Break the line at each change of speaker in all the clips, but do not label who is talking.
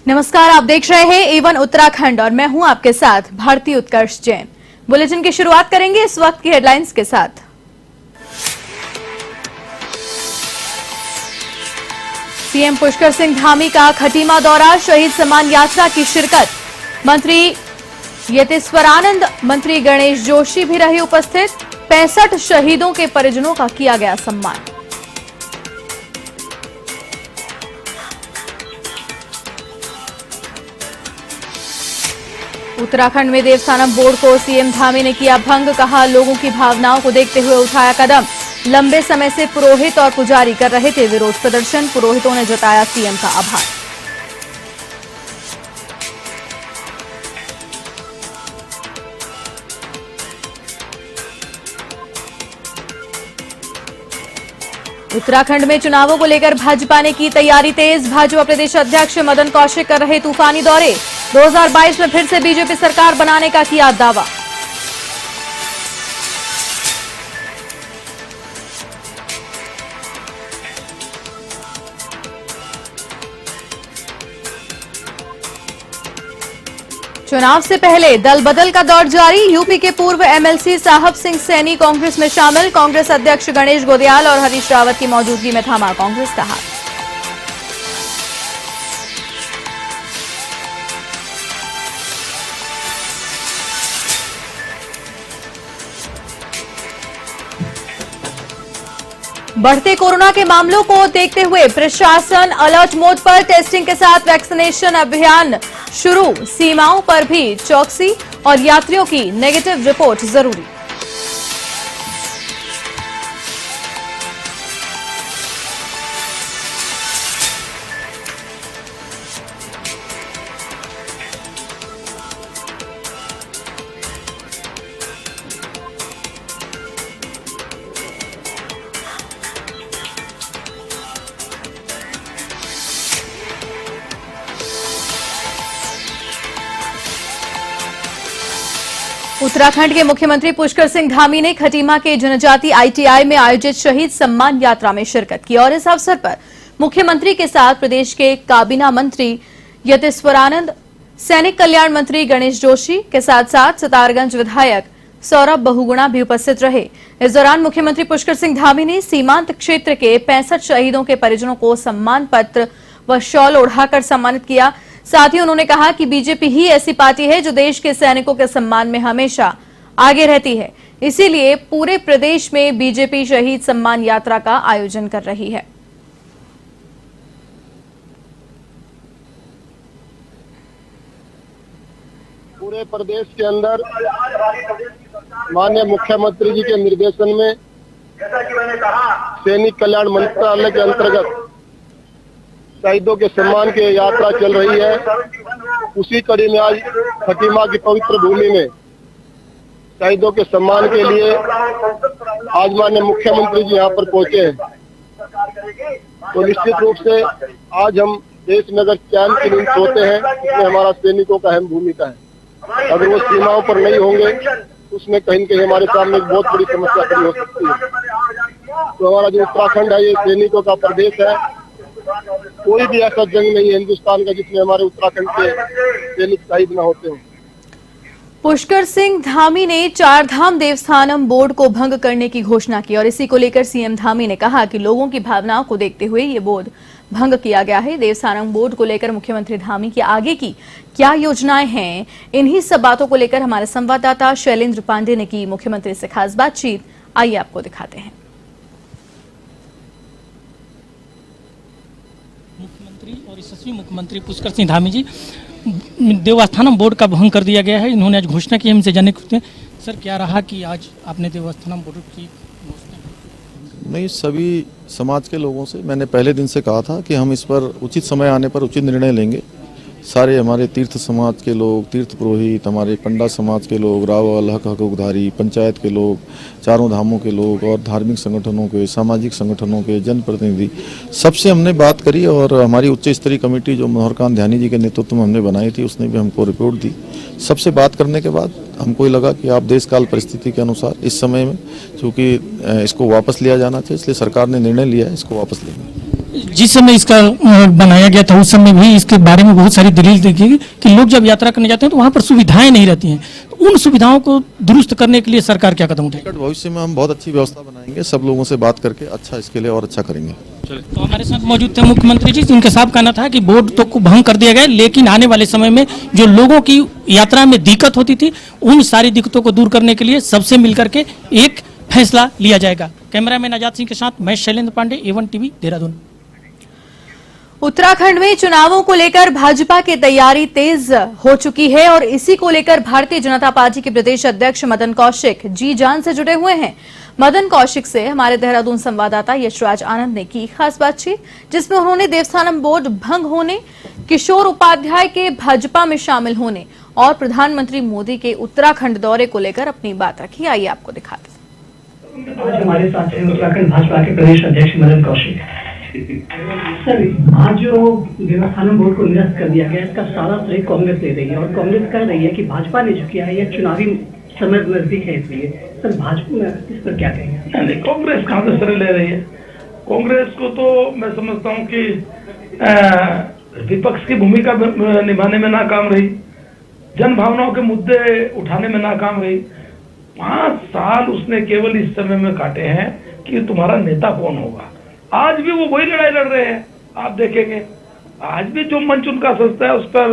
नमस्कार, आप देख रहे हैं A1 उत्तराखंड और मैं हूं आपके साथ भारती उत्कर्ष जैन। बुलेटिन की शुरुआत करेंगे इस वक्त की हेडलाइंस के साथ। सीएम पुष्कर सिंह धामी का खटीमा दौरा, शहीद सम्मान यात्रा की शिरकत। मंत्री यतेश्वरानंद, मंत्री गणेश जोशी भी रहे उपस्थित। 65 शहीदों के परिजनों का किया गया सम्मान। उत्तराखंड में देवस्थानम बोर्ड को सीएम धामी ने किया भंग, कहा लोगों की भावनाओं को देखते हुए उठाया कदम। लंबे समय से पुरोहित और पुजारी कर रहे थे विरोध प्रदर्शन, पुरोहितों ने जताया सीएम का आभार। उत्तराखंड में चुनावों को लेकर भाजपा ने की तैयारी तेज, भाजपा प्रदेश अध्यक्ष मदन कौशिक कर रहे तूफानी दौरे। 2022 में फिर से बीजेपी सरकार बनाने का किया दावा। चुनाव से पहले दल बदल का दौर जारी, यूपी के पूर्व एमएलसी साहब सिंह सैनी कांग्रेस में शामिल। कांग्रेस अध्यक्ष गणेश गोदयाल और हरीश रावत की मौजूदगी में थामा कांग्रेस का हाथ। बढ़ते कोरोना के मामलों को देखते हुए प्रशासन अलर्ट मोड पर, टेस्टिंग के साथ वैक्सीनेशन अभियान शुरू। सीमाओं पर भी चौकसी और यात्रियों की नेगेटिव रिपोर्ट जरूरी। उत्तराखंड के मुख्यमंत्री पुष्कर सिंह धामी ने खटीमा के जनजाति आईटीआई में आयोजित शहीद सम्मान यात्रा में शिरकत की और इस अवसर पर मुख्यमंत्री के साथ प्रदेश के काबीना मंत्री यतेश्वरानंद, सैनिक कल्याण मंत्री गणेश जोशी के साथ साथ सितारगंज विधायक सौरभ बहुगुणा भी उपस्थित रहे। इस दौरान मुख्यमंत्री पुष्कर सिंह धामी ने सीमांत क्षेत्र के 65 शहीदों के परिजनों को सम्मान पत्र व शॉल ओढ़ाकर सम्मानित किया। साथ ही उन्होंने कहा कि बीजेपी ही ऐसी पार्टी है जो देश के सैनिकों के सम्मान में हमेशा आगे रहती है, इसीलिए पूरे प्रदेश में बीजेपी शहीद सम्मान यात्रा का आयोजन कर रही है।
पूरे प्रदेश के अंदर माननीय मुख्यमंत्री जी के निर्देशन में सैनिक कल्याण मंत्रालय के अंतर्गत शहीदों के सम्मान की यात्रा चल रही है। उसी कड़ी में आज खटीमा की पवित्र भूमि में शहीदों के सम्मान के लिए आज माननीय मुख्यमंत्री जी यहाँ पर पहुंचे हैं। तो निश्चित रूप से आज हम देश में अगर चैन की नींद सोते हैं उसमें हमारा सैनिकों का अहम भूमिका है। अगर वो सीमाओं पर नहीं होंगे उसमें कहीं न कहीं हमारे सामने एक बहुत बड़ी समस्या खड़ी हो सकती है। तो हमारा जो उत्तराखंड है ये सैनिकों का प्रदेश है। कोई भी ऐसा जंग नहीं है हिंदुस्तान का जिसमें हमारे उत्तराखंड के सैनिक शहीद न होते हो।
पुष्कर सिंह धामी ने चारधाम देवस्थानम बोर्ड को भंग करने की घोषणा की और इसी को लेकर सीएम धामी ने कहा कि लोगों की भावनाओं को देखते हुए ये बोर्ड भंग किया गया है। देवस्थानम बोर्ड को लेकर मुख्यमंत्री धामी की आगे की क्या योजनाएं हैं, इन्हीं सब बातों को लेकर हमारे संवाददाता शैलेंद्र पांडे ने की मुख्यमंत्री से खास बातचीत। आइए आपको दिखाते हैं।
मुख्यमंत्री और यशस्वी मुख्यमंत्री पुष्कर सिंह धामी जी, देवस्थानम बोर्ड का भंग कर दिया गया है। इन्होंने आज घोषणा की, हमसे जानने को सर क्या रहा कि आज आपने देवस्थानम बोर्ड की घोषणा?
नहीं, सभी समाज के लोगों से मैंने पहले दिन से कहा था कि हम इस पर उचित समय आने पर उचित निर्णय लेंगे। सारे हमारे तीर्थ समाज के लोग, तीर्थ पुरोहित, हमारे पंडा समाज के लोग, रावल, हक हकूकधारी, पंचायत के लोग, चारों धामों के लोग और धार्मिक संगठनों के, सामाजिक संगठनों के जनप्रतिनिधि, सबसे हमने बात करी और हमारी उच्च स्तरीय कमेटी जो मनोहर कांत ध्यानी जी के नेतृत्व में हमने बनाई थी उसने भी हमको रिपोर्ट दी। सबसे बात करने के बाद हमको लगा कि आप देश काल परिस्थिति के अनुसार इस समय में चूँकि इसको वापस लिया जाना चाहिए, इसलिए सरकार ने निर्णय लिया है इसको वापस लेंगे।
जिस समय इसका बनाया गया था उस समय भी इसके बारे में बहुत सारी दलील देखी कि लोग जब यात्रा करने जाते हैं तो वहाँ पर सुविधाएं नहीं रहती हैं, तो उन सुविधाओं को दुरुस्त करने के लिए सरकार क्या कदम उठाएगी?
निकट भविष्य में हम बहुत अच्छी व्यवस्था बनाएंगे, सब लोगों से बात करके अच्छा इसके लिए और अच्छा करेंगे।
तो हमारे साथ मौजूद थे मुख्यमंत्री जी, जिनके साफ कहना था कि बोर्ड तो को भंग कर दिया गया, लेकिन आने वाले समय में जो लोगों की यात्रा में दिक्कत होती थी उन सारी दिक्कतों को दूर करने के लिए सबसे मिलकर के एक फैसला लिया जाएगा। कैमरामैन आजाद सिंह के साथ मैं शैलेंद्र पांडे, A1 टीवी, देहरादून।
उत्तराखंड में चुनावों को लेकर भाजपा की तैयारी तेज हो चुकी है और इसी को लेकर भारतीय जनता पार्टी के प्रदेश अध्यक्ष मदन कौशिक जी जान से जुड़े हुए हैं। मदन कौशिक से हमारे देहरादून संवाददाता यशराज आनंद ने की खास बातचीत, जिसमें उन्होंने देवस्थानम बोर्ड भंग होने, किशोर उपाध्याय के भाजपा में शामिल होने और प्रधानमंत्री मोदी के उत्तराखंड दौरे को लेकर अपनी बात रखी। आइए आपको दिखाते हैं।
आज हमारे साथ हैं उत्तराखंड भाजपा के प्रदेश अध्यक्ष मदन कौशिक। सर, आज जो देवस्थानम बोर्ड को निरस्त कर दिया गया, इसका सारा श्रेय कांग्रेस ले रही है और कांग्रेस कह रही है कि भाजपा ने जो किया है यह चुनावी समय नजदीक है, इसलिए सर भाजपा में इस पर क्या कहेंगे?
नहीं, कांग्रेस कहाँ से श्रेय ले रही है? कांग्रेस को तो मैं समझता हूँ कि विपक्ष की भूमिका निभाने में नाकाम रही, जन भावनाओं के मुद्दे उठाने में नाकाम रही। 5 साल उसने केवल इस समय में काटे हैं कि तुम्हारा नेता कौन होगा। आज भी वो वही लड़ाई लड़ रहे हैं, आप देखेंगे आज भी जो मंच उनका सस्ता है उस पर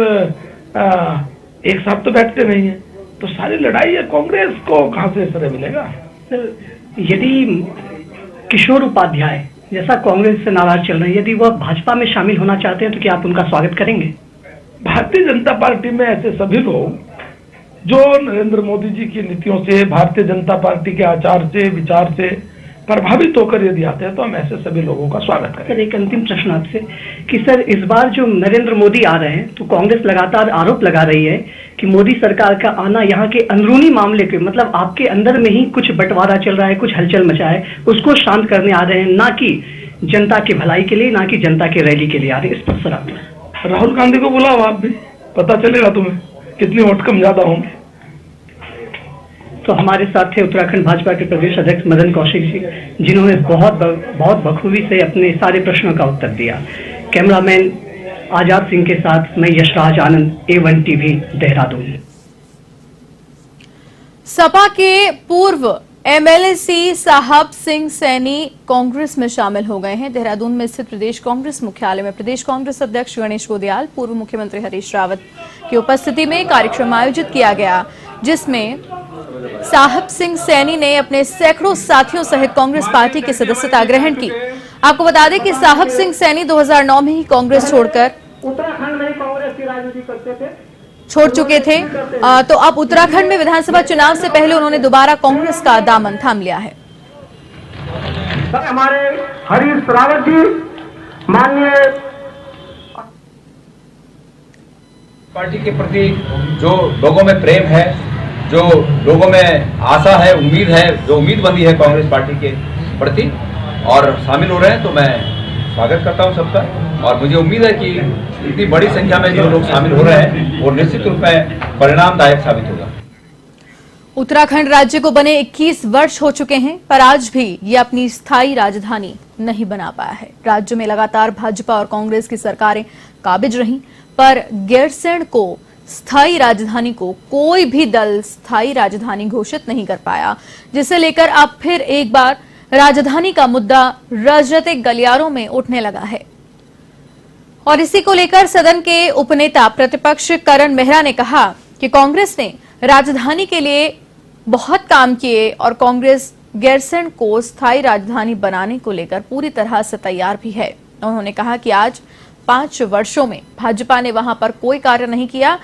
एक साथ तो बैठते नहीं है, तो सारी लड़ाई है। कांग्रेस को कहां से श्रेय मिलेगा?
सर, यदि किशोर उपाध्याय जैसा कांग्रेस से नाराज चल रहे हैं, यदि वह भाजपा में शामिल होना चाहते हैं तो क्या आप उनका स्वागत करेंगे?
भारतीय जनता पार्टी में ऐसे सभी लोग जो नरेंद्र मोदी जी की नीतियों से, भारतीय जनता पार्टी के आचार से, विचार से प्रभावित होकर यदि आते हैं तो हम ऐसे सभी लोगों का स्वागत करें।
सर, एक अंतिम प्रश्न आपसे कि सर इस बार जो नरेंद्र मोदी आ रहे हैं तो कांग्रेस लगातार आरोप लगा रही है कि मोदी सरकार का आना यहाँ के अंदरूनी मामले के, मतलब आपके अंदर में ही कुछ बंटवारा चल रहा है, कुछ हलचल मचा है, उसको शांत करने आ रहे हैं, ना कि जनता की भलाई के लिए, ना कि जनता की रैली के लिए आ रहे हैं। इस पर सर आप
राहुल गांधी को बुलाओ, आप भी पता चलेगा तुम्हें कितनी वोट कम ज्यादा होंगे।
तो हमारे साथ थे उत्तराखंड भाजपा के प्रदेश अध्यक्ष मदन कौशिक जी, जिन्होंने बहुत बखूबी से अपने सारे प्रश्नों का उत्तर दिया। कैमरामैन आजाद सिंह के साथ मैं यशराज आनंद, A1 टीवी, देहरादून।
सपा के पूर्व MLC साहब सिंह सैनी कांग्रेस में शामिल हो गए हैं। देहरादून में स्थित प्रदेश कांग्रेस मुख्यालय में प्रदेश कांग्रेस अध्यक्ष गणेश गोदियाल, पूर्व मुख्यमंत्री हरीश रावत की उपस्थिति में कार्यक्रम आयोजित किया गया, जिसमें साहब सिंह सैनी ने अपने सैकड़ों साथियों सहित कांग्रेस पार्टी की सदस्यता ग्रहण की। आपको बता दें कि साहब सिंह सैनी 2009 में ही कांग्रेस छोड़कर
उत्तराखंड में कांग्रेस की राजनीति करते थे,
छोड़ चुके थे, तो अब उत्तराखंड में विधानसभा चुनाव से पहले उन्होंने दोबारा कांग्रेस का दामन थाम लिया है।
हमारे हरीश रावत जी, माननीय
पार्टी के प्रति जो लोगों में प्रेम है, जो लोगों में आशा है, उम्मीद है, जो उम्मीद बंधी है कांग्रेस पार्टी के प्रति और शामिल हो रहे हैं, तो मैं स्वागत करता हूं सबका। और मुझे उम्मीद है कि इतनी बड़ी संख्या में जो लोग शामिल हो रहे हैं वो निश्चित रूप में परिणामदायक साबित होगा।
उत्तराखंड राज्य को बने 21 वर्ष हो चुके हैं, पर आज भी ये अपनी स्थायी राजधानी नहीं बना पाया है। राज्य में लगातार भाजपा और कांग्रेस की सरकारें काबिज रहीं, पर गैरसैंण को स्थायी राजधानी को कोई भी दल स्थायी राजधानी घोषित नहीं कर पाया, जिसे लेकर अब फिर एक बार राजधानी का मुद्दा राजनीतिक गलियारों में उठने लगा है। और इसी को लेकर सदन के उपनेता प्रतिपक्ष करण मेहरा ने कहा कि कांग्रेस ने राजधानी के लिए बहुत काम किए और कांग्रेस गैरसैंण को स्थायी राजधानी बनाने को लेकर पूरी तरह से तैयार भी है। उन्होंने कहा कि आज 5 वर्षों में भाजपा ने वहां पर कोई कार्य नहीं किया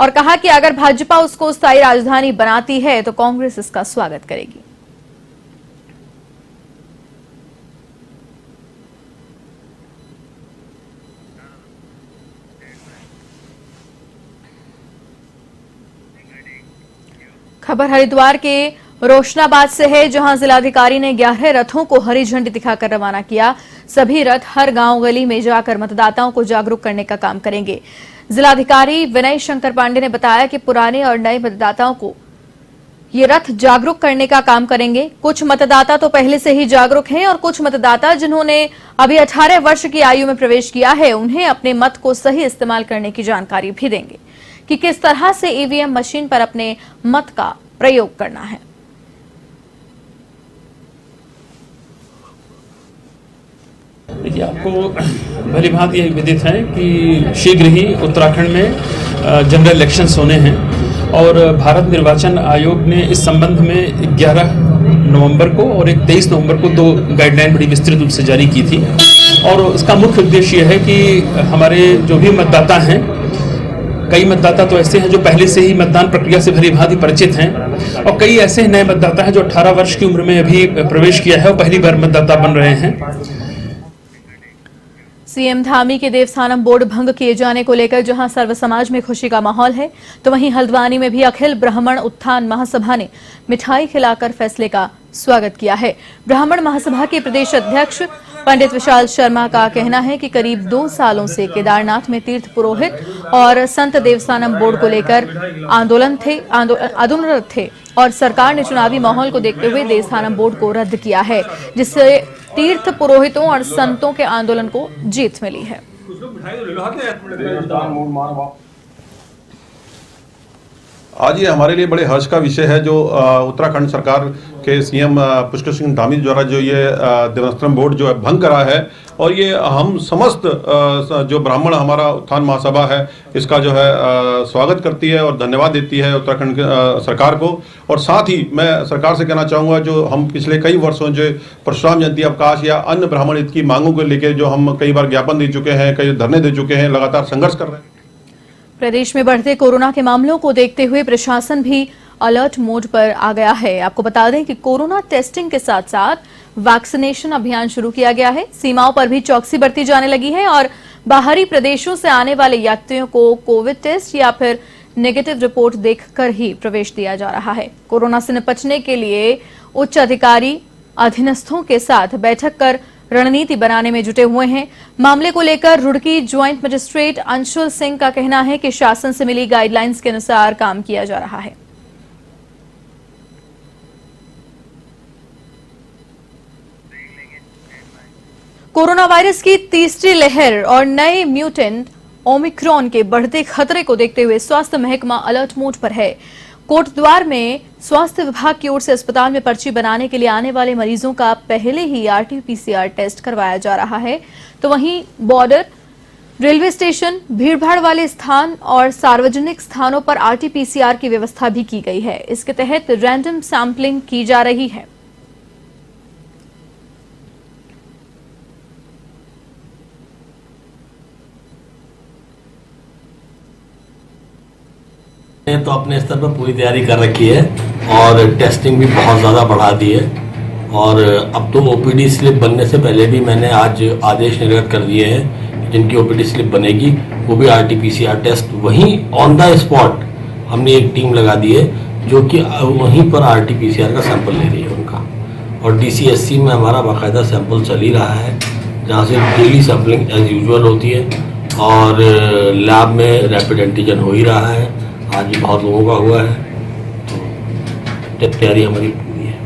और कहा कि अगर भाजपा उसको स्थायी राजधानी बनाती है तो कांग्रेस इसका स्वागत करेगी। खबर हरिद्वार के रोशनाबाद से है, जहां जिलाधिकारी ने 11 रथों को हरी झंडी दिखाकर रवाना किया। सभी रथ हर गांव गली में जाकर मतदाताओं को जागरूक करने का काम करेंगे। जिलाधिकारी विनय शंकर पांडे ने बताया कि पुराने और नए मतदाताओं को ये रथ जागरूक करने का काम करेंगे। कुछ मतदाता तो पहले से ही जागरूक हैं और कुछ मतदाता जिन्होंने अभी 18 वर्ष की आयु में प्रवेश किया है उन्हें अपने मत को सही इस्तेमाल करने की जानकारी भी देंगे कि किस तरह से ईवीएम मशीन पर अपने मत का प्रयोग करना है।
देखिए, आपको भली भांति यह विदित है कि शीघ्र ही उत्तराखंड में जनरल इलेक्शंस होने हैं और भारत निर्वाचन आयोग ने इस संबंध में 11 नवंबर को और 23 नवंबर को 2 गाइडलाइन बड़ी विस्तृत रूप से जारी की थी। और उसका मुख्य उद्देश्य यह है कि हमारे जो भी मतदाता हैं, कई मतदाता तो ऐसे हैं जो पहले से ही मतदान प्रक्रिया से भली भांति परिचित हैं और कई ऐसे नए मतदाता हैं जो 18 वर्ष की उम्र में अभी प्रवेश किया है और पहली बार मतदाता बन रहे हैं।
सीएम धामी के देवस्थानम बोर्ड भंग किए जाने को लेकर जहां सर्व समाज में खुशी का माहौल है, तो वहीं हल्द्वानी में भी अखिल ब्राह्मण उत्थान महासभा ने मिठाई खिलाकर फैसले का स्वागत किया है। ब्राह्मण महासभा के प्रदेश अध्यक्ष पंडित विशाल शर्मा का कहना है कि करीब 2 सालों से केदारनाथ में तीर्थ पुरोहित और संत देवस्थानम बोर्ड को लेकर आंदोलनरत थे और सरकार ने चुनावी माहौल को देखते हुए देवस्थानम बोर्ड को रद्द किया है, जिससे तीर्थ पुरोहितों और संतों के आंदोलन को जीत मिली है।
आज ये हमारे लिए बड़े हर्ष का विषय है जो उत्तराखंड सरकार के सीएम पुष्कर सिंह धामी द्वारा जो ये देवस्थानम बोर्ड जो है भंग करा है और ये हम समस्त जो ब्राह्मण हमारा उत्थान महासभा है इसका जो है स्वागत करती है और धन्यवाद देती है उत्तराखंड सरकार को। और साथ ही मैं सरकार से कहना चाहूँगा जो हम पिछले कई वर्षों जो परशुराम जयंती अवकाश या अन्य ब्राह्मण हित की मांगों को लेकर जो हम कई बार ज्ञापन दे चुके हैं, कई धरने दे चुके हैं, लगातार संघर्ष कर रहे हैं।
प्रदेश में बढ़ते कोरोना के मामलों को देखते हुए प्रशासन भी अलर्ट मोड पर आ गया है। आपको बता दें कि कोरोना टेस्टिंग के साथ साथ वैक्सीनेशन अभियान शुरू किया गया है। सीमाओं पर भी चौकसी बरती जाने लगी है और बाहरी प्रदेशों से आने वाले यात्रियों को कोविड टेस्ट या फिर नेगेटिव रिपोर्ट देखकर ही प्रवेश दिया जा रहा है। कोरोना से निपटने के लिए उच्च अधिकारी अधीनस्थों के साथ बैठक कर रणनीति बनाने में जुटे हुए हैं। मामले को लेकर रुड़की ज्वाइंट मजिस्ट्रेट अंशुल सिंह का कहना है कि शासन से मिली गाइडलाइंस के अनुसार काम किया जा रहा है। कोरोना वायरस की तीसरी लहर और नए म्यूटेंट ओमिक्रॉन के बढ़ते खतरे को देखते हुए स्वास्थ्य महकमा अलर्ट मोड पर है। कोटद्वार में स्वास्थ्य विभाग की ओर से अस्पताल में पर्ची बनाने के लिए आने वाले मरीजों का पहले ही आरटीपीसीआर टेस्ट करवाया जा रहा है, तो वहीं बॉर्डर, रेलवे स्टेशन, भीड़भाड़ वाले स्थान और सार्वजनिक स्थानों पर आरटीपीसीआर की व्यवस्था भी की गई है। इसके तहत रैंडम सैंपलिंग की जा रही है।
तो अपने स्तर पर पूरी तैयारी कर रखी है और टेस्टिंग भी बहुत ज़्यादा बढ़ा दी है और अब तो ओपीडी स्लिप बनने से पहले भी मैंने आज आदेश निर्गत कर दिए हैं। जिनकी ओपीडी स्लिप बनेगी वो भी आरटीपीसीआर टेस्ट वहीं ऑन द स्पॉट हमने एक टीम लगा दी है जो कि वहीं पर आरटीपीसीआर का सैंपल ले रही है उनका। और डीसीएससी में हमारा बाकायदा सैंपल चल ही रहा है जहाँ से डेली सैंपलिंग एज यूजुअल होती है और लैब में रैपिड एंटीजन हो ही रहा है। आज भी बहुत लोगों का हुआ है, तो तैयारी हमारी पूरी है।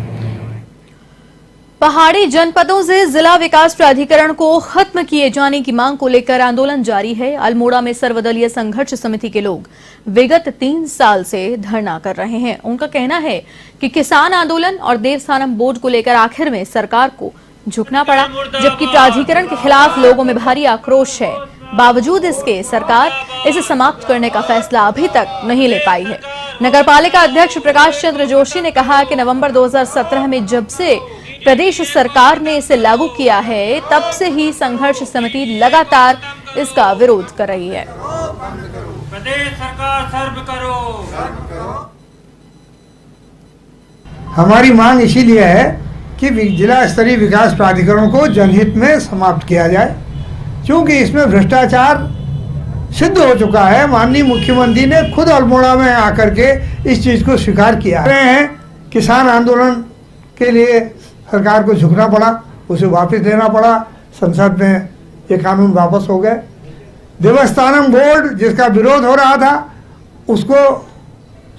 पहाड़ी जनपदों से जिला विकास प्राधिकरण को खत्म किए जाने की मांग को लेकर आंदोलन जारी है। अल्मोड़ा में सर्वदलीय संघर्ष समिति के लोग विगत 3 साल से धरना कर रहे हैं। उनका कहना है कि किसान आंदोलन और देवस्थानम बोर्ड को लेकर आखिर में सरकार को झुकना पड़ा, जबकि प्राधिकरण के खिलाफ लोगों में भारी आक्रोश है। बावजूद इसके सरकार इसे समाप्त करने का फैसला अभी तक नहीं ले पाई है। नगरपालिका अध्यक्ष प्रकाश चंद्र जोशी ने कहा कि नवंबर 2017 में जब से प्रदेश सरकार ने इसे लागू किया है, तब से ही संघर्ष समिति लगातार इसका विरोध कर रही है।
प्रदेश सरकार सर्व करो।
हमारी मांग इसीलिए है कि जिला स्तरीय विकास प्राधिकरण को जनहित में समाप्त किया जाए, क्योंकि इसमें भ्रष्टाचार सिद्ध हो चुका है। माननीय मुख्यमंत्री ने खुद अल्मोड़ा में आकर के इस चीज को स्वीकार किया है। किसान आंदोलन के लिए सरकार को झुकना पड़ा, उसे वापस लेना पड़ा, संसद में ये कानून वापस हो गए। देवस्थानम बोर्ड जिसका विरोध हो रहा था उसको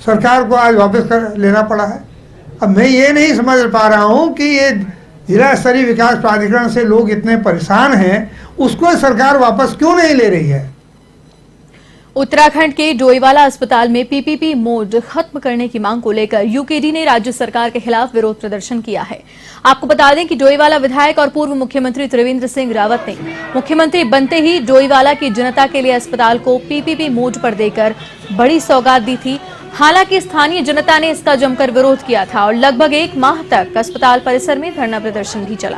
सरकार को आज वापस कर लेना पड़ा है। अब मैं ये नहीं समझ पा रहा हूँ कि ये जिला स्तरीय विकास प्राधिकरण से लोग इतने परेशान हैं, उसको सरकार वापस क्यों नहीं ले रही है।
उत्तराखंड के डोईवाला अस्पताल में पीपीपी मोड खत्म करने की मांग को लेकर यूकेडी ने राज्य सरकार के खिलाफ विरोध प्रदर्शन किया है। आपको बता दें कि डोईवाला विधायक और पूर्व मुख्यमंत्री त्रिवेंद्र सिंह रावत ने मुख्यमंत्री बनते ही डोईवाला की जनता के लिए अस्पताल को पीपीपी मोड पर देकर बड़ी सौगात दी थी। हालांकि स्थानीय जनता ने इसका जमकर विरोध किया था और लगभग 1 माह तक अस्पताल परिसर में धरना प्रदर्शन भी चला,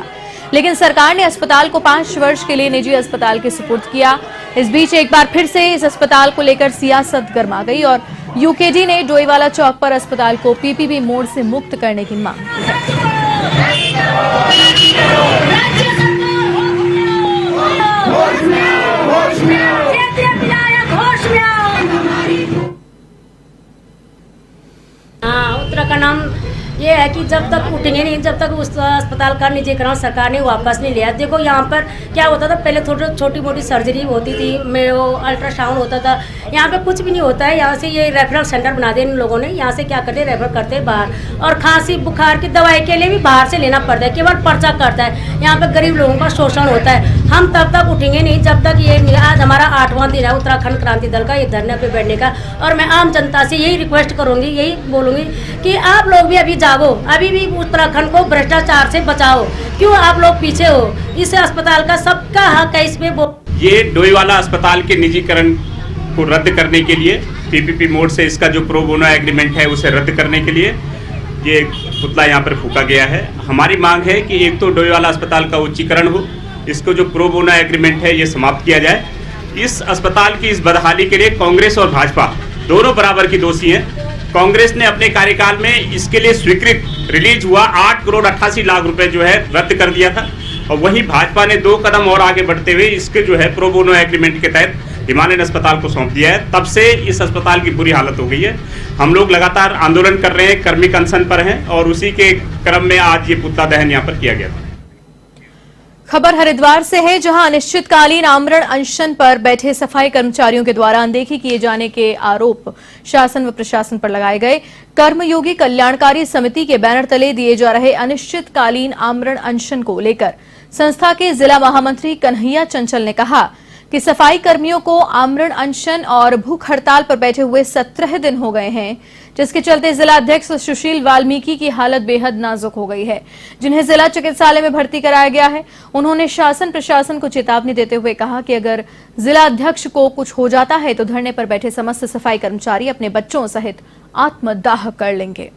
लेकिन सरकार ने अस्पताल को 5 वर्ष के लिए निजी अस्पताल के सुपुर्द किया। इस बीच एक बार फिर से इस अस्पताल को लेकर सियासत गर्मा गई और यूकेडी ने डोईवाला चौक पर अस्पताल को पीपीपी मोड से मुक्त करने की मांग की है।
उत्तराखंड हम ये है कि जब तक उठेंगे नहीं, जब तक उस अस्पताल का निजीकरण सरकार ने वापस नहीं लिया। देखो यहाँ पर क्या होता था, पहले थोड़ी छोटी मोटी सर्जरी होती थी, में वो अल्ट्रासाउंड होता था। यहाँ पे कुछ भी नहीं होता है। यहाँ से ये रेफरल सेंटर बना दिया इन लोगों ने। यहाँ से क्या करते, रेफर करते हैं बाहर, और खांसी बुखार की दवाई के लिए भी बाहर से लेना पड़ता है, केवल पर्चा करता है। यहाँ पे गरीब लोगों का शोषण होता है। हम तब तक उठेंगे नहीं जब तक ये, आज हमारा 8वां दिन है उत्तराखंड क्रांति दल का ये धरने पे बैठने का, और मैं आम जनता से यही रिक्वेस्ट करूंगी, यही बोलूंगी कि आप लोग भी अभी जागो, अभी भी उत्तराखंड को भ्रष्टाचार से बचाओ। क्यों आप लोग पीछे हो? इस अस्पताल का सबका हक है इसमें।
ये डोईवाला अस्पताल के निजीकरण को रद्द करने के लिए, पीपीपी मोड से इसका जो प्रो बोनो एग्रीमेंट है उसे रद्द करने के लिए ये पुतला यहाँ पर फूका गया है। हमारी मांग है कि एक तो डोईवाला अस्पताल का उच्चीकरण हो, इसको जो प्रो बोनो एग्रीमेंट है ये समाप्त किया जाए। इस अस्पताल की इस बदहाली के लिए कांग्रेस और भाजपा दोनों बराबर की दोषी हैं। कांग्रेस ने अपने कार्यकाल में इसके लिए स्वीकृत रिलीज हुआ 8 करोड़ 88 लाख रुपए जो है रद्द कर दिया था, और वहीं भाजपा ने 2 कदम और आगे बढ़ते हुए इसके जो है प्रो बोनो एग्रीमेंट के तहत हिमालयन अस्पताल को सौंप दिया है। तब से इस अस्पताल की बुरी हालत हो गई है। हम लोग लगातार आंदोलन कर रहे हैं, कर्मिक अनशन पर हैं, और उसी के क्रम में आज ये पुतला दहन यहाँ पर किया गया था।
खबर हरिद्वार से है, जहां अनिश्चितकालीन आमरण अनशन पर बैठे सफाई कर्मचारियों के द्वारा अनदेखी किए जाने के आरोप शासन व प्रशासन पर लगाए गए। कर्मयोगी कल्याणकारी समिति के बैनर तले दिए जा रहे अनिश्चितकालीन आमरण अनशन को लेकर संस्था के जिला महामंत्री कन्हैया चंचल ने कहा कि सफाई कर्मियों को आमरण अनशन और भूख हड़ताल पर बैठे हुए 17 दिन हो गए हैं, जिसके चलते जिला अध्यक्ष सुशील वाल्मीकि की हालत बेहद नाजुक हो गई है, जिन्हें जिला चिकित्सालय में भर्ती कराया गया है। उन्होंने शासन प्रशासन को चेतावनी देते हुए कहा कि अगर जिला अध्यक्ष को कुछ हो जाता है तो धरने पर बैठे समस्त सफाई कर्मचारी अपने बच्चों सहित आत्मदाह कर लेंगे।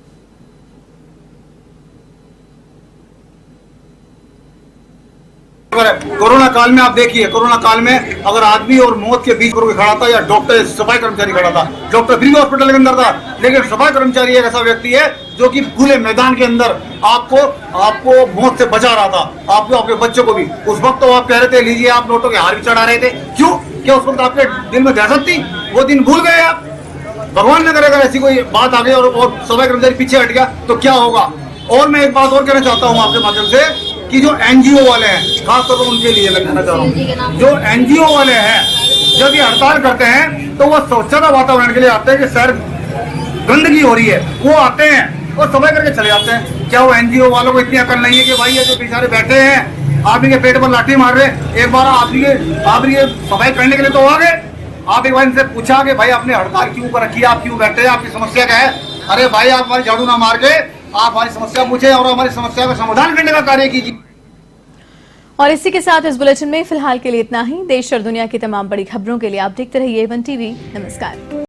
कोरोना काल में आप देखिए, कोरोना काल में अगर आदमी और मौत के बीच कोई खड़ा था या डॉक्टर सफाई कर्मचारी खड़ा था, डॉक्टर फ्री हॉस्पिटल के अंदर था, लेकिन सफाई कर्मचारी एक ऐसा व्यक्ति है जो कि खुले मैदान के अंदर आपको मौत से बचा रहा था, आपको, आपके बच्चों को भी। उस वक्त तो आप कह रहे थे लीजिए, आप नोटों के हार भी चढ़ा रहे थे। क्यों? क्या उस वक्त आपके दिल में दहशत थी? वो दिन भूल गए आप? भगवान न करे अगर ऐसी कोई बात आ गई और सफाई कर्मचारी पीछे हट गया तो क्या होगा। और मैं एक बात और कहना चाहता हूँ आपके माध्यम से कि जो एनजीओ वाले हैं, खासतौर पर उनके लिए मैं कहना चाह रहा हूँ, जो एनजीओ वाले हैं जब ये हड़ताल करते हैं तो वो स्वच्छता वातावरण के लिए आते हैं कि शहर गंदगी हो रही है, वो आते हैं और सफाई करके चले जाते हैं। क्या वो एनजीओ वालों को इतनी अकल नहीं है कि भाई ये जो बेचारे बैठे हैं आप इनके पेट पर लाठी मार रहे, एक बार आप ये सफाई करने के लिए तो आ गए। आप एक बार इनसे पूछा कि भाई आपने हड़ताल क्यों कर रखी है, आप क्यों बैठे हैं, आपकी समस्या क्या है? अरे भाई आप हमारी झाड़ू ना मार के आप हमारी समस्या पूछे और हमारी समस्या का समाधान करने का कार्य कीजिए।
और इसी के साथ इस बुलेटिन में फिलहाल के लिए इतना ही। देश और दुनिया की तमाम बड़ी खबरों के लिए आप देखते रहिए वन टीवी। नमस्कार।